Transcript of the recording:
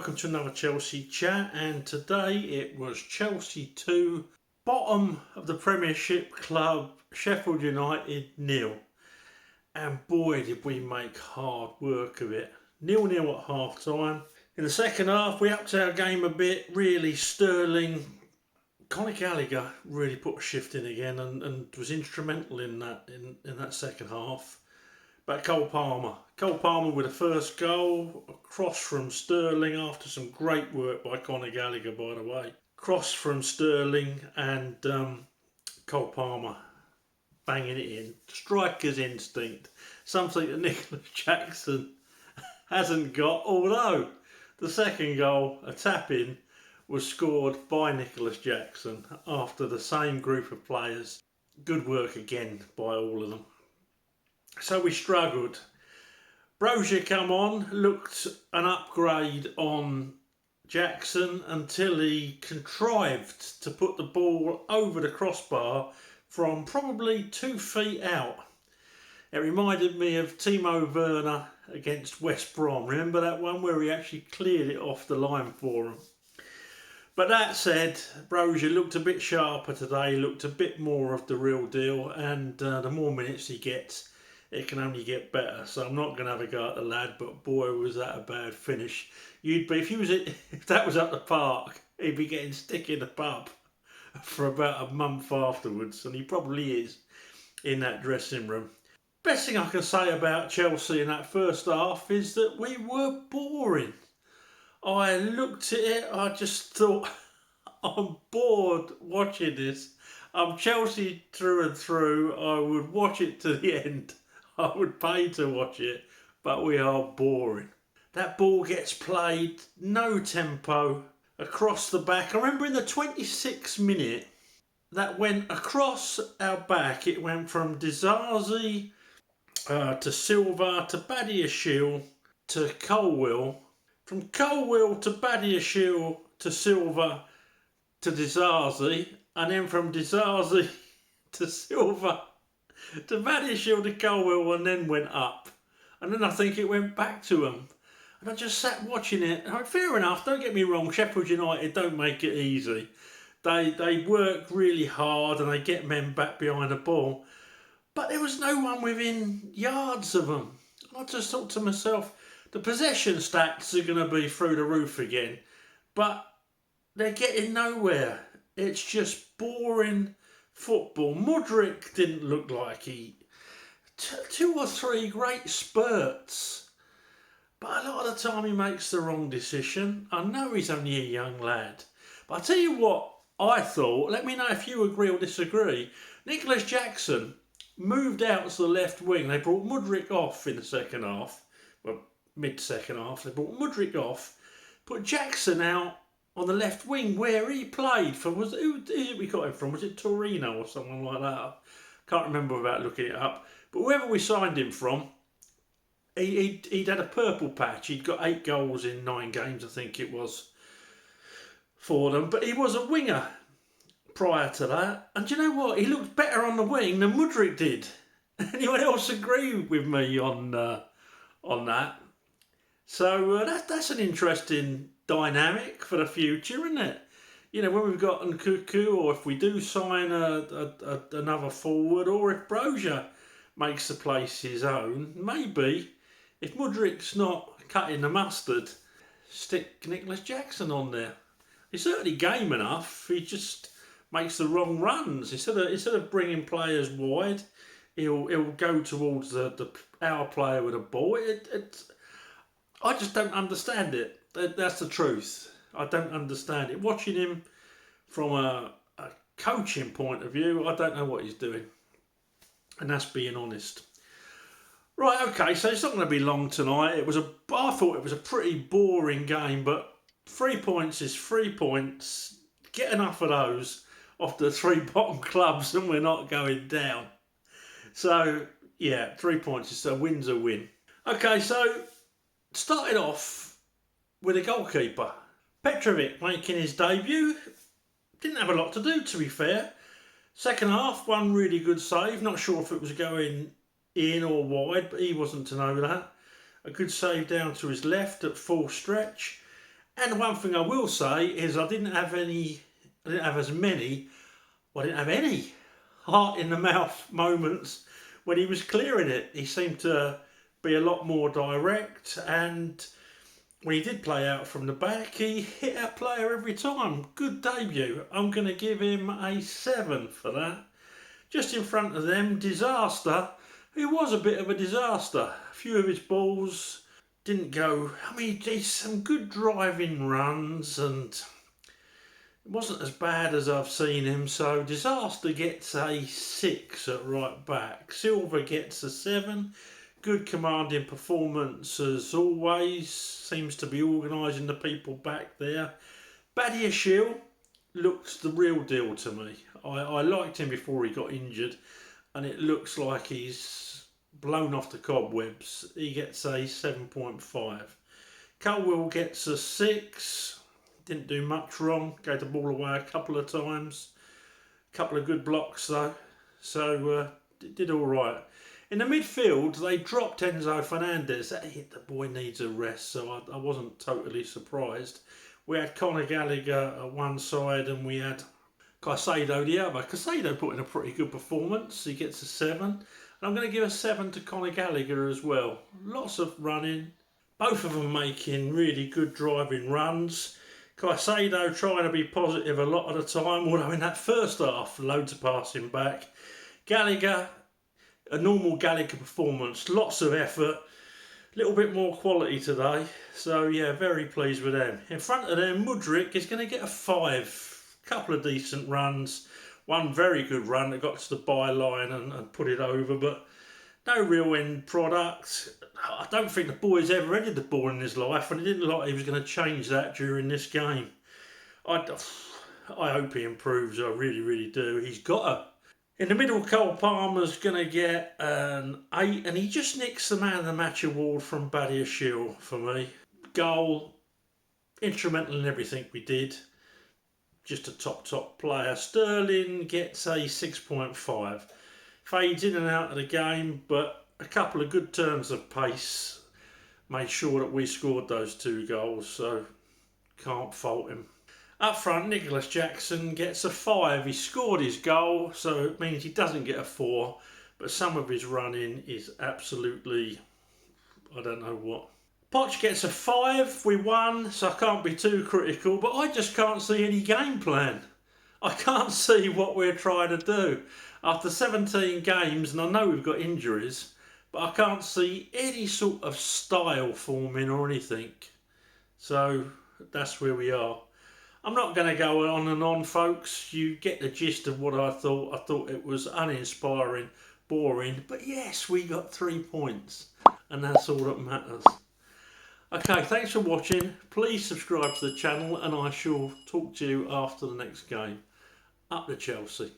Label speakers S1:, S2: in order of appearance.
S1: welcome to another Chelsea chat, and today it was Chelsea 2, bottom of the Premiership club, Sheffield United 0. And boy did we make hard work of it. 0-0 at half time. In the second half we upped our game a bit, really. Sterling, Conor Gallagher really put a shift in again and was instrumental in that second half. But Cole Palmer with the first goal, a cross from Sterling after some great work by Conor Gallagher, by the way. Cross from Sterling and Cole Palmer banging it in. Striker's instinct, something that Nicholas Jackson hasn't got, although the second goal, a tap-in, was scored by Nicholas Jackson after the same group of players. Good work again by all of them. So we struggled. Brozier come on, looked an upgrade on Jackson until he contrived to put the ball over the crossbar from probably 2 feet out. It reminded me of Timo Werner against West Brom. Remember that one where he actually cleared it off the line for him? But that said, Brozier looked a bit sharper today, looked a bit more of the real deal, and the more minutes he gets, it can only get better. So I'm not going to have a go at the lad, but boy was that a bad finish. If that was at the park, he'd be getting stick in the pub for about a month afterwards, and he probably is in that dressing room. Best thing I can say about Chelsea in that first half is that we were boring. I looked at it, I just thought, I'm bored watching this. I'm Chelsea through and through. I would watch it to the end. I would pay to watch it, but we are boring. That ball gets played, no tempo, across the back. I remember in the 26th minute, that went across our back. It went from Disasi to Silva to Badiashile to Colwill. From Colwill to Badiashile to Silva to Disasi, and then from Disasi to Silva to Badiashile to Colwill, and then went up. And then I think it went back to him. And I just sat watching it. Fair enough, don't get me wrong, Sheffield United don't make it easy. They work really hard and they get men back behind the ball. But there was no one within yards of them. I just thought to myself, the possession stats are going to be through the roof again. But they're getting nowhere. It's just boring football. Mudryk didn't look like two or three great spurts, but a lot of the time he makes the wrong decision. I know he's only a young lad, but I'll tell you what I thought. Let me know if you agree or disagree. Nicholas Jackson moved out to the left wing. They brought Mudryk off in the second half, well, mid-second half. They brought Mudryk off, put Jackson out on the left wing where he played for. Who did we got him from? Was it Torino or someone like that? Can't remember without looking it up. But whoever we signed him from, he'd had a purple patch. He'd got 8 goals in 9 games, I think it was, for them. But he was a winger prior to that. And do you know what? He looked better on the wing than Mudryk did. Anyone else agree with me on that? So that's an interesting dynamic for the future, isn't it? You know, when we've got Nkuku, or if we do sign another forward, or if Brozier makes the place his own, maybe, if Mudryk's not cutting the mustard, stick Nicholas Jackson on there. He's certainly game enough, he just makes the wrong runs. Instead of bringing players wide, he'll go towards our player with a ball. I just don't understand it. That's the truth. I don't understand it. Watching him from a coaching point of view, I don't know what he's doing. And that's being honest. Right, okay, so it's not going to be long tonight. I thought it was a pretty boring game, but 3 points is 3 points. Get enough of those off the 3 bottom clubs and we're not going down. So, yeah, 3 points is a win's a win. Okay, so started off with a goalkeeper. Petrovic making his debut. Didn't have a lot to do, to be fair. Second half, one really good save. Not sure if it was going in or wide, but he wasn't to know that. A good save down to his left at full stretch. And the one thing I will say is I didn't have any, I didn't have as many, well, I didn't have any heart in the mouth moments when he was clearing it. He seemed to be a lot more direct, and when he did play out from the back, he hit our player every time. Good debut. I'm going to give him a 7 for that. Just in front of them, Disaster, who was a bit of a disaster. A few of his balls didn't go. I mean, he's some good driving runs, and it wasn't as bad as I've seen him. So Disaster gets a 6 at right back. Silver gets a 7. Good commanding performance as always. Seems to be organising the people back there. Badiashile looked the real deal to me. I liked him before he got injured, and it looks like he's blown off the cobwebs. He gets a 7.5. Colwell gets a 6. Didn't do much wrong. Gave the ball away a couple of times. Couple of good blocks though. So did all right. In the midfield, they dropped Enzo Fernandez. The boy needs a rest, so I wasn't totally surprised. We had Conor Gallagher at one side and we had Caicedo the other. Caicedo put in a pretty good performance. He gets a 7. And I'm going to give a 7 to Conor Gallagher as well. Lots of running. Both of them making really good driving runs. Caicedo trying to be positive a lot of the time, although in that first half, loads of passing back. Gallagher, a normal Gallagher performance, lots of effort, a little bit more quality today. So yeah, very pleased with them. In front of them, Mudryk is going to get a 5. Couple of decent runs. One very good run that got to the byline and put it over, but no real end product. I don't think the boy's ever headed the ball in his life, and it didn't look like he was going to change that during this game. I hope he improves, I really, really do. He's got to. In the middle, Cole Palmer's going to get an 8, and he just nicks the Man of the Match award from Badiashile for me. Goal, instrumental in everything we did. Just a top player. Sterling gets a 6.5. Fades in and out of the game, but a couple of good turns of pace made sure that we scored those 2 goals, so can't fault him. Up front, Nicholas Jackson gets a 5. He scored his goal, so it means he doesn't get a 4, but some of his running is absolutely, I don't know what. Poch gets a 5. We won, so I can't be too critical, but I just can't see any game plan. I can't see what we're trying to do. After 17 games, and I know we've got injuries, but I can't see any sort of style forming or anything. So that's where we are. I'm not going to go on and on, folks. You get the gist of what I thought. I thought it was uninspiring, boring, but yes, we got 3 points, and that's all that matters. Okay, thanks for watching. Please subscribe to the channel, and I shall talk to you after the next game. Up to Chelsea.